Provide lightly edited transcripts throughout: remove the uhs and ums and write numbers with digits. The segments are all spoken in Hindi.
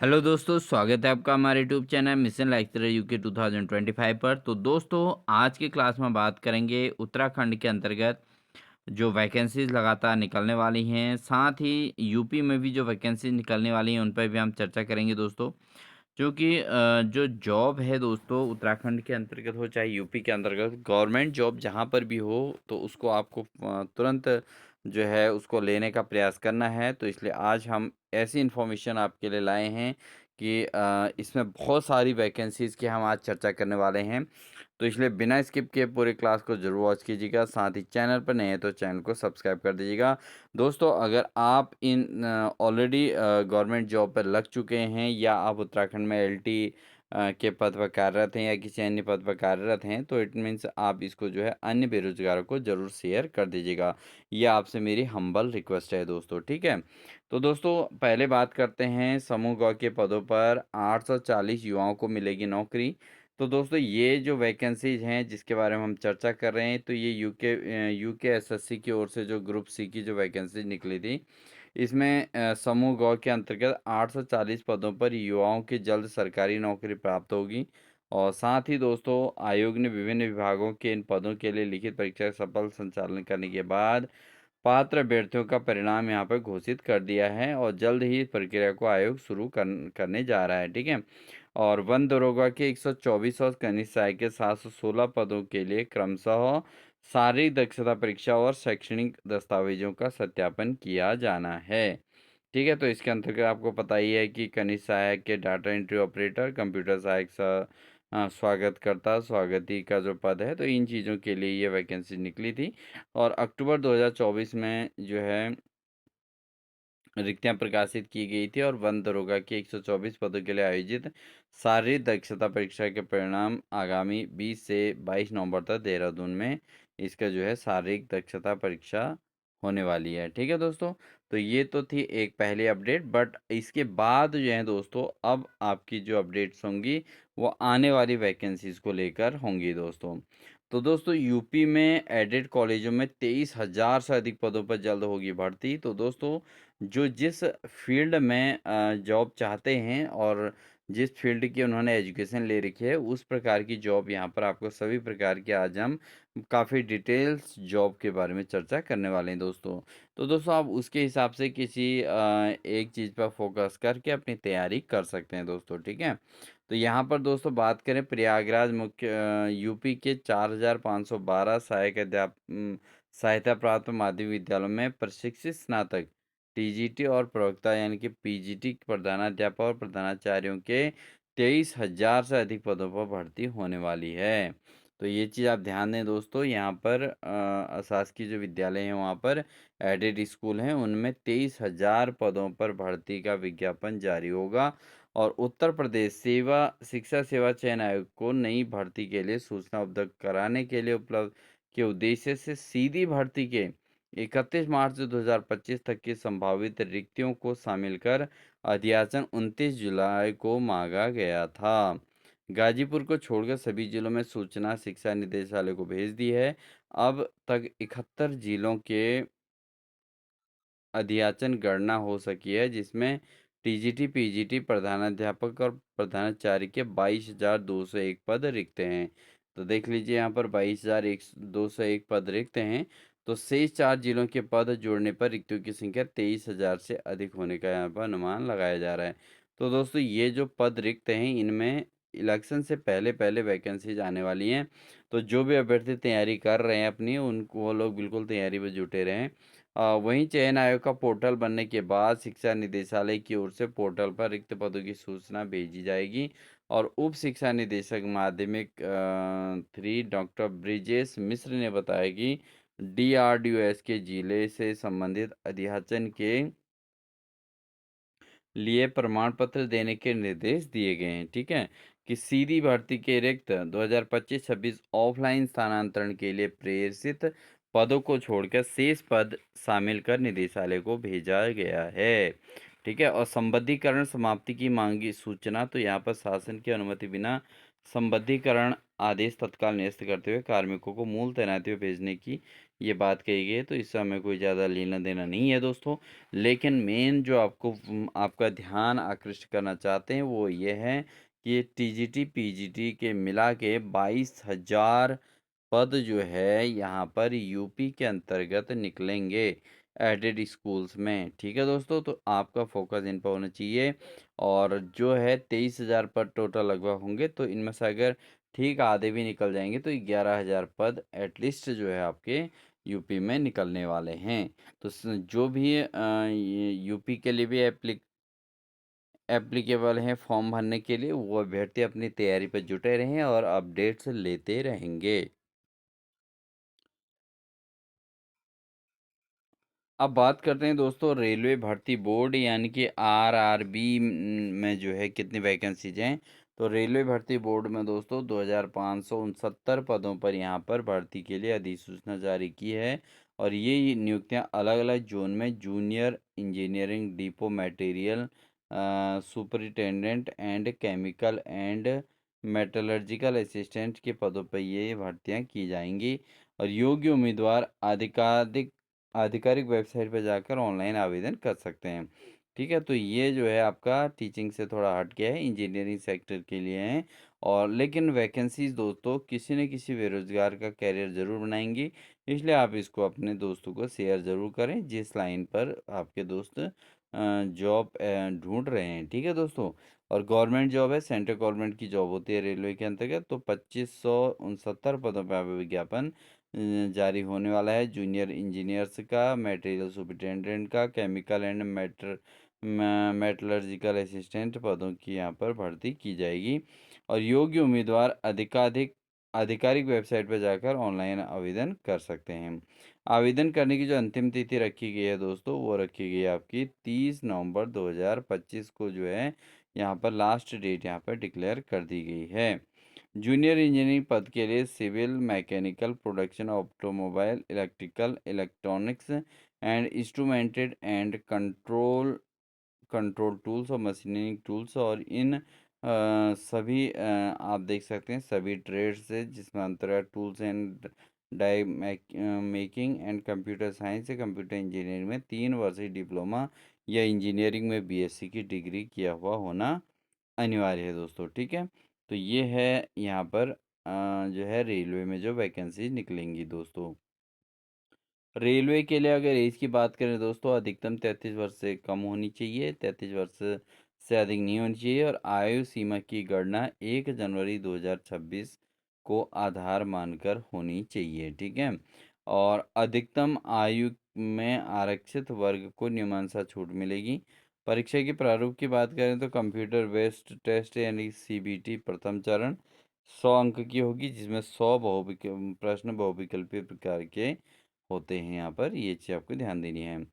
हेलो दोस्तों, स्वागत है आपका हमारे YouTube channel mission lecturer UK 2025 पर। तो दोस्तों, आज की क्लास में बात करेंगे उत्तराखंड के अंतर्गत जो वैकेंसीज लगातार निकलने वाली हैं, साथ ही यूपी में भी जो वैकेंसीज निकलने वाली हैं उन पर भी हम चर्चा करेंगे दोस्तों। क्योंकि जो जॉब है दोस्तों, उत्तराखंड के अंतर्गत हो चाहे यूपी के अंतर्गत, गवर्नमेंट जॉब जहाँ पर भी हो तो उसको आपको तुरंत जो है उसको लेने का प्रयास करना है। तो इसलिए आज हम ऐसी इन्फॉर्मेशन आपके लिए लाए हैं कि इसमें बहुत सारी वैकेंसीज़ की हम आज चर्चा करने वाले हैं। तो इसलिए बिना स्किप किए पूरी क्लास को ज़रूर वॉच कीजिएगा। साथ ही चैनल पर नए हैं तो चैनल को सब्सक्राइब कर दीजिएगा। दोस्तों, अगर आप इन ऑलरेडी गवर्नमेंट जॉब पर लग चुके हैं या आप उत्तराखंड में एलटी के पद पर कार्यरत हैं या किसी अन्य पद पर कार्यरत हैं, तो इट मीन्स आप इसको जो है अन्य बेरोजगारों को ज़रूर शेयर कर दीजिएगा। ये आपसे मेरी हम्बल रिक्वेस्ट है दोस्तों, ठीक है। तो दोस्तों, पहले बात करते हैं समूह ग के पदों पर 840 युवाओं को मिलेगी नौकरी। तो दोस्तों, ये जो वैकेंसीज हैं जिसके बारे में हम चर्चा कर रहे हैं, तो ये यूके एसएससी की ओर से जो ग्रुप सी की जो वैकेंसीज निकली थी, इसमें समूह ग के अंतर्गत 840 पदों पर युवाओं की जल्द सरकारी नौकरी प्राप्त होगी। और साथ ही दोस्तों, आयोग ने विभिन्न विभागों के इन पदों के लिए लिखित परीक्षा का सफल संचालन करने के बाद पात्र अभ्यर्थियों का परिणाम यहाँ पर घोषित कर दिया है और जल्द ही इस प्रक्रिया को आयोग शुरू करने जा रहा है, ठीक है। और वन दरोगा के 124 और कनिष्ठ सहायक के 716 पदों के लिए क्रमशः शारीरिक दक्षता परीक्षा और शैक्षणिक दस्तावेजों का सत्यापन किया जाना है, ठीक है। तो इसके अंतर्गत आपको पता ही है कि कनिष्ठ सहायक के डाटा एंट्री ऑपरेटर, कंप्यूटर सहायक स्वागतकर्ता, स्वागती का जो पद है, तो इन चीज़ों के लिए ये वैकेंसी निकली थी। और अक्टूबर 2024 में जो है रिक्तियां प्रकाशित की गई थी और वन दरोगा के 124 पदों के लिए आयोजित शारीरिक दक्षता परीक्षा के परिणाम आगामी 20 से 22 नवंबर तक देहरादून में इसका जो है शारीरिक दक्षता परीक्षा होने वाली है, ठीक है दोस्तों। तो ये तो थी एक पहली अपडेट, बट इसके बाद जो है दोस्तों, अब आपकी जो अपडेट्स होंगी वो आने वाली वैकेंसीज को लेकर होंगी दोस्तों। तो दोस्तों, यूपी में एडेड कॉलेजों में 23,000 से अधिक पदों पर जल्द होगी भर्ती। तो दोस्तों, जो जिस फील्ड में जॉब चाहते हैं और जिस फील्ड की उन्होंने एजुकेशन ले रखी है, उस प्रकार की जॉब यहाँ पर आपको सभी प्रकार की आज हम काफ़ी डिटेल्स जॉब के बारे में चर्चा करने वाले हैं दोस्तों। तो दोस्तों, आप उसके हिसाब से किसी एक चीज़ पर फोकस करके अपनी तैयारी कर सकते हैं दोस्तों, ठीक है। तो यहाँ पर दोस्तों बात करें, प्रयागराज मुख्य यूपी के 4,512 सहायता प्राप्त माध्यमिक विद्यालयों में प्रशिक्षित स्नातक, टीजीटी और प्रवक्ता यानी कि पीजीटी प्रधानाध्यापक और प्रधानाचार्यों के 23,000 से अधिक पदों पर भर्ती होने वाली है। तो ये चीज़ आप ध्यान दें दोस्तों, यहाँ पर शासकीय जो विद्यालय हैं वहाँ पर एडेड स्कूल हैं, उनमें 23,000 पदों पर भर्ती का विज्ञापन जारी होगा। और उत्तर प्रदेश सेवा शिक्षा सेवा चयन आयोग को नई भर्ती के लिए सूचना उपलब्ध कराने के लिए उपलब्ध के उद्देश्य से सीधी भर्ती के 31 मार्च 2025 तक की संभावित रिक्तियों को शामिल कर अध्याचन 29 जुलाई को मांगा गया था। गाजीपुर को छोड़कर सभी जिलों में सूचना शिक्षा निदेशालय को भेज दी है। अब तक 71 जिलों के अध्याचन गणना हो सकी है, जिसमें टीजीटी, पीजीटी, प्रधानाध्यापक और प्रधानाचार्य के 22,201 पद रिक्त हैं। तो देख लीजिए, यहाँ पर 22,201 पद रिक्त हैं। तो शेष 4 जिलों के पद जोड़ने पर रिक्तियों की संख्या 23,000 से अधिक होने का यहाँ पर अनुमान लगाया जा रहा है। तो दोस्तों, ये जो पद रिक्त हैं, इनमें इलेक्शन से पहले पहले वैकेंसीज आने वाली हैं। तो जो भी अभ्यर्थी तैयारी कर रहे हैं अपनी, उनको वो लोग बिल्कुल तैयारी में जुटे रहें। वहीं चयन आयोग का पोर्टल बनने के बाद शिक्षा निदेशालय की ओर से पोर्टल पर रिक्त पदों की सूचना भेजी जाएगी। और उप शिक्षा निदेशक माध्यमिक 3 डॉक्टर ब्रिजेश मिश्र ने बताया कि डीआरडीओएस के जिले से संबंधित अध्याचन के लिए प्रमाण पत्र देने के निर्देश दिए गए हैं, ठीक है। कि सीधी भर्ती के रिक्त 2025-26 ऑफलाइन स्थानांतरण के लिए प्रेषित पदों को छोड़कर शेष पद शामिल कर निदेशालय को भेजा गया है, ठीक है। और संबद्धीकरण समाप्ति की मांगी सूचना, तो यहाँ पर शासन की अनुमति बिना संबद्धीकरण आदेश तत्काल निरस्त करते हुए कार्मिकों को मूल तैनाती पे भेजने की ये बात कही गई है, तो इससे हमें कोई ज़्यादा लेना-देना नहीं है दोस्तों। लेकिन मेन जो आपका ध्यान आकृष्ट करना चाहते हैं, वो ये है कि टीजीटी, पीजीटी के मिला के 22,000 पद जो है यहाँ पर यूपी के अंतर्गत निकलेंगे एडेड स्कूल्स में। ठीक है दोस्तों, तो आपका फोकस इन पर होना चाहिए। और जो है 23,000 पद टोटल लगभग होंगे, तो इनमें से अगर ठीक आधे भी निकल जाएंगे तो 11,000 पद एटलीस्ट जो है आपके यूपी में निकलने वाले हैं। तो जो भी ये यूपी के लिए भी एप्लीकेबल हैं फॉर्म भरने के लिए, वो अभ्यर्थी अपनी तैयारी पर जुटे रहें और अपडेट्स लेते रहेंगे। अब बात करते हैं दोस्तों रेलवे भर्ती बोर्ड यानी कि आरआरबी में जो है कितनी वैकेंसीज हैं। तो रेलवे भर्ती बोर्ड में दोस्तों 2,569 पदों पर यहाँ पर भर्ती के लिए अधिसूचना जारी की है। और ये नियुक्तियाँ अलग अलग जोन में junior engineering depot material superintendent and chemical and metallurgical assistant के पदों पर ये भर्तियाँ की जाएंगी। और योग्य उम्मीदवार आधिकारिक आधिकारिक वेबसाइट पर जाकर ऑनलाइन आवेदन कर सकते हैं। ठीक है, तो ये जो है आपका टीचिंग से थोड़ा हट गया है, इंजीनियरिंग सेक्टर के लिए है। और लेकिन वैकेंसीज दोस्तों किसी न किसी बेरोजगार का कैरियर ज़रूर बनाएंगी, इसलिए आप इसको अपने दोस्तों को शेयर ज़रूर करें जिस लाइन पर आपके दोस्त जॉब ढूंढ रहे हैं। ठीक है दोस्तों, और गवर्नमेंट जॉब है, सेंट्रल गवर्नमेंट की जॉब होती है रेलवे के अंतर्गत, तो 2,569 पदों पर विज्ञापन जारी होने वाला है। जूनियर इंजीनियर्स का, मटेरियल सुपरिटेंडेंट का, केमिकल एंड मेटलर्जिकल असिस्टेंट पदों की यहाँ पर भर्ती की जाएगी। और योग्य उम्मीदवार अधिकाधिक आधिकारिक वेबसाइट पर जाकर ऑनलाइन आवेदन कर सकते हैं। आवेदन करने की जो अंतिम तिथि रखी गई है दोस्तों, वो रखी गई है आपकी 30 नवंबर 2025 को जो है यहाँ पर लास्ट डेट यहाँ पर डिक्लेयर कर दी गई है। जूनियर इंजीनियरिंग पद के लिए civil, mechanical, production, automobile, electrical, electronics and instrumented and control control tools और मशीनिंग टूल्स, और इन सभी आप देख सकते हैं सभी ट्रेड से जिसमें अंतर्गत tools and die making and computer science से कंप्यूटर इंजीनियरिंग में 3 वर्षीय डिप्लोमा या इंजीनियरिंग में बीएससी की डिग्री किया हुआ होना अनिवार्य है दोस्तों। ठीक है, तो ये है यहाँ पर जो है रेलवे में जो वैकेंसी निकलेंगी दोस्तों। रेलवे के लिए अगर एज की बात करें दोस्तों, अधिकतम 33 वर्ष से कम होनी चाहिए, 33 वर्ष से अधिक नहीं होनी चाहिए। और आयु सीमा की गणना 1 जनवरी 2026 को आधार मानकर होनी चाहिए। ठीक है, और अधिकतम आयु में आरक्षित वर्ग को नियमानुसार छूट मिलेगी। परीक्षा के प्रारूप की बात करें तो कंप्यूटर बेस्ड टेस्ट यानी सीबीटी प्रथम चरण 100 अंक की होगी, जिसमें 100 प्रश्न बहुविकल्पीय प्रकार के होते हैं। यहाँ पर ये चीज़ आपको ध्यान देनी है।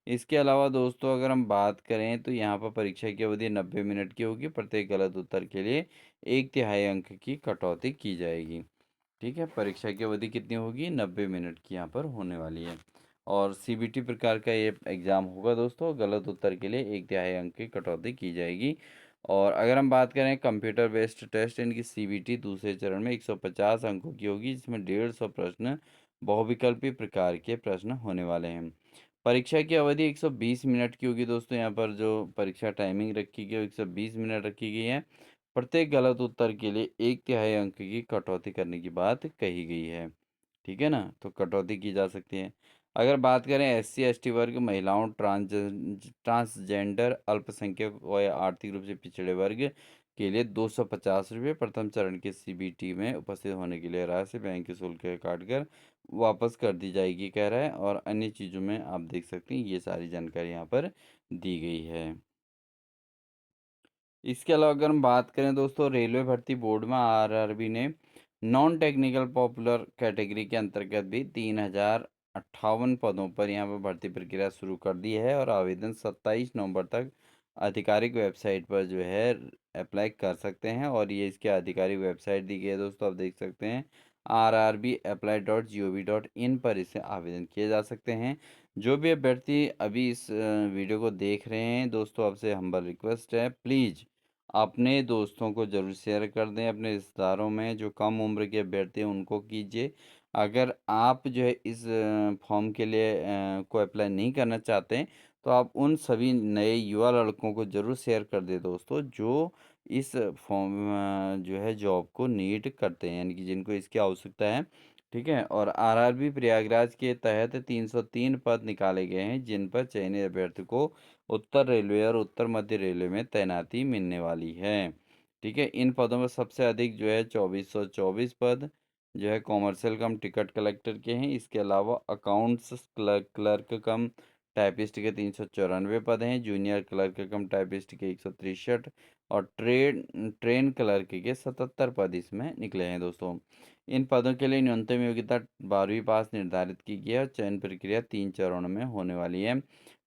इसके अलावा दोस्तों अगर हम बात करें तो यहाँ पर परीक्षा की अवधि 90 मिनट की होगी। प्रत्येक गलत उत्तर के लिए 1/3 अंक की कटौती की जाएगी। ठीक है, परीक्षा की अवधि कितनी होगी, 90 मिनट की यहाँ पर होने वाली है। और सीबीटी प्रकार का ये एग्ज़ाम होगा दोस्तों, गलत उत्तर के लिए 1/3 अंक की कटौती की जाएगी। और अगर हम बात करें कंप्यूटर बेस्ड टेस्ट इनकी सीबीटी दूसरे चरण में 150 अंकों की होगी, जिसमें 150 प्रश्न बहुविकल्पी प्रकार के प्रश्न होने वाले हैं। परीक्षा की अवधि 120 मिनट की होगी दोस्तों। यहाँ पर जो परीक्षा टाइमिंग रखी गई है 120 मिनट रखी गई है। प्रत्येक गलत उत्तर के लिए 1/3 अंक की कटौती करने की बात कही गई है। ठीक है ना, तो कटौती की जा सकती है। अगर बात करें एससी एसटी वर्ग, महिलाओं, ट्रांसजेंडर, अल्पसंख्यक और या आर्थिक रूप से पिछड़े वर्ग के लिए 250 रुपये प्रथम चरण के सीबीटी में उपस्थित होने के लिए राशि बैंक के शुल्क काट कर वापस कर दी जाएगी कह रहा है। और अन्य चीज़ों में आप देख सकते हैं ये सारी जानकारी यहाँ पर दी गई है। इसके अलावा अगर हम बात करें दोस्तों रेलवे भर्ती बोर्ड में आरआरबी ने नॉन टेक्निकल पॉपुलर कैटेगरी के अंतर्गत भी 3,058 पदों पर यहाँ पर भर्ती प्रक्रिया शुरू कर दी है। और आवेदन 27 नवंबर तक आधिकारिक वेबसाइट पर जो है अप्लाई कर सकते हैं। और ये इसके आधिकारिक वेबसाइट दी गई है दोस्तों, आप देख सकते हैं rrbapply.gov.in पर इसे आवेदन किए जा सकते हैं। जो भी अभ्यर्थी अभी इस वीडियो को देख रहे हैं दोस्तों, आपसे हम्बल रिक्वेस्ट है, प्लीज़ अपने दोस्तों को ज़रूर शेयर कर दें, अपने रिश्तेदारों में जो कम उम्र के अभ्यर्थी हैं उनको कीजिए। अगर आप जो है इस फॉर्म के लिए को अप्लाई नहीं करना चाहते हैं, तो आप उन सभी नए युवा लड़कों को ज़रूर शेयर कर दें दोस्तों, जो इस फॉर्म जो है जॉब को नीड करते हैं, यानी कि जिनको इसकी आवश्यकता है। ठीक है? और आरआरबी प्रयागराज के तहत 303 पद निकाले गए हैं, जिन पर चयनित अभ्यर्थी को उत्तर रेलवे और उत्तर मध्य रेलवे में तैनाती मिलने वाली है। ठीक है? इन पदों में सबसे अधिक जो है 2424 पद जो है कॉमर्शियल कम टिकट कलेक्टर के हैं। इसके अलावा अकाउंट्स क्लर्क कम टाइपिस्ट के 394 पद हैं, जूनियर क्लर्क कम टाइपिस्ट के 163 और ट्रेन क्लर्क के 77 पद इसमें निकले हैं दोस्तों। इन पदों के लिए न्यूनतम योग्यता 12वीं पास निर्धारित की गई है और चयन प्रक्रिया 3 चरणों में होने वाली है।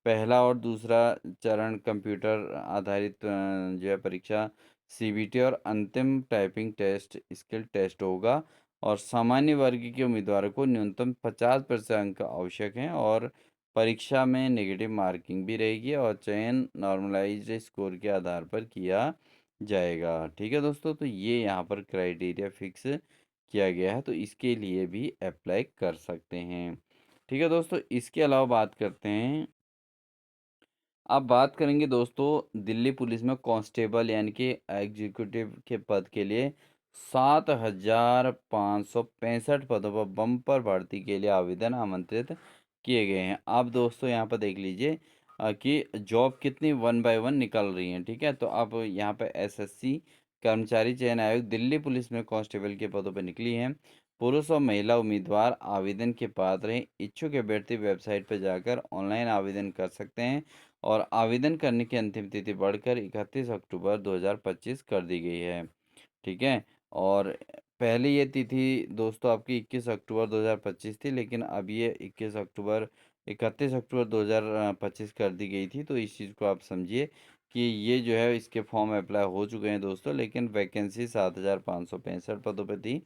पहला और दूसरा चरण कंप्यूटर आधारित जो है परीक्षा सीबीटी और अंतिम टाइपिंग टेस्ट स्किल टेस्ट होगा और सामान्य वर्ग के उम्मीदवारों को न्यूनतम 50% अंक आवश्यक हैं और परीक्षा में नेगेटिव मार्किंग भी रहेगी और चयन नॉर्मलाइज्ड स्कोर के आधार पर किया जाएगा। ठीक है दोस्तों, तो ये यहाँ पर क्राइटेरिया फिक्स किया गया है, तो इसके लिए भी अप्लाई कर सकते हैं। ठीक है दोस्तों, इसके अलावा बात करते हैं, अब बात करेंगे दोस्तों दिल्ली पुलिस में कांस्टेबल यानी कि एग्जीक्यूटिव के पद के लिए 7565 पदों पर बम्पर भर्ती के लिए आवेदन आमंत्रित किए गए हैं। आप दोस्तों यहाँ पर देख लीजिए कि जॉब कितनी 1 बाय 1 निकल रही हैं। ठीक है, तो अब यहाँ पे एसएससी कर्मचारी चयन आयोग दिल्ली पुलिस में कांस्टेबल के पदों पर निकली हैं। पुरुष और महिला उम्मीदवार आवेदन के पात्र हैं। इच्छुक अभ्यर्थी वेबसाइट पर जाकर ऑनलाइन आवेदन कर सकते हैं और आवेदन करने की अंतिम तिथि बढ़कर 31 अक्टूबर 2025 कर दी गई है। ठीक है, और पहले ये तिथि दोस्तों आपकी 21 अक्टूबर 2025 थी, लेकिन अब ये 31 अक्टूबर 2025 कर दी गई थी। तो इस चीज़ को आप समझिए कि ये जो है इसके फॉर्म अप्लाई हो चुके हैं दोस्तों, लेकिन वैकेंसी 7565 पदों पर थी।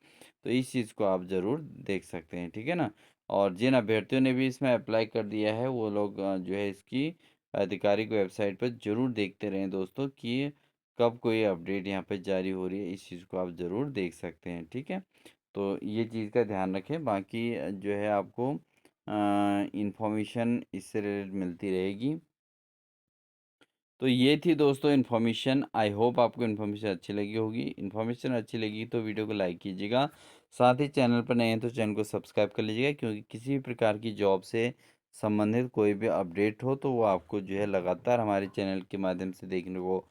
तो इस चीज़ को आप ज़रूर देख सकते हैं। ठीक है ना, और जिन अभ्यर्थियों ने भी इसमें अप्लाई कर दिया है वो लोग जो है इसकी आधिकारिक वेबसाइट पर ज़रूर देखते रहें दोस्तों कि कब कोई अपडेट यहाँ पे जारी हो रही है। इस चीज़ को आप ज़रूर देख सकते हैं। ठीक है, तो ये चीज़ का ध्यान रखें। बाकी जो है आपको इन्फॉर्मेशन इससे रिलेटेड मिलती रहेगी। तो ये थी दोस्तों इन्फॉर्मेशन। आई होप आपको इन्फॉर्मेशन अच्छी लगी होगी। इन्फॉर्मेशन अच्छी लगी तो वीडियो को लाइक कीजिएगा। साथ ही चैनल पर नए हैं तो चैनल को सब्सक्राइब कर लीजिएगा, क्योंकि किसी भी प्रकार की जॉब से संबंधित कोई भी अपडेट हो तो वो आपको जो है लगातार हमारे चैनल के माध्यम से देखने को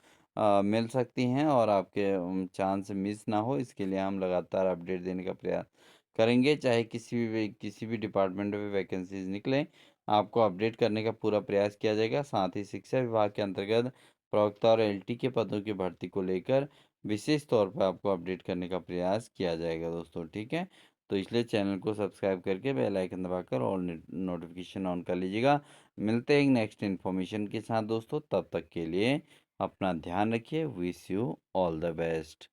मिल सकती हैं और आपके चांस मिस ना हो, इसके लिए हम लगातार अपडेट देने का प्रयास करेंगे। चाहे किसी भी डिपार्टमेंट में वैकेंसीज निकलें, आपको अपडेट करने का पूरा प्रयास किया जाएगा। साथ ही शिक्षा विभाग के अंतर्गत प्रवक्ता और एलटी के पदों की भर्ती को लेकर विशेष तौर पर आपको अपडेट करने का प्रयास किया जाएगा दोस्तों। ठीक है, तो इसलिए चैनल को सब्सक्राइब करके बेल आइकन दबाकर और नोटिफिकेशन ऑन कर लीजिएगा। मिलते हैं नेक्स्ट इन्फॉर्मेशन के साथ दोस्तों, तब तक के लिए अपना ध्यान रखिए। Wish you all the best.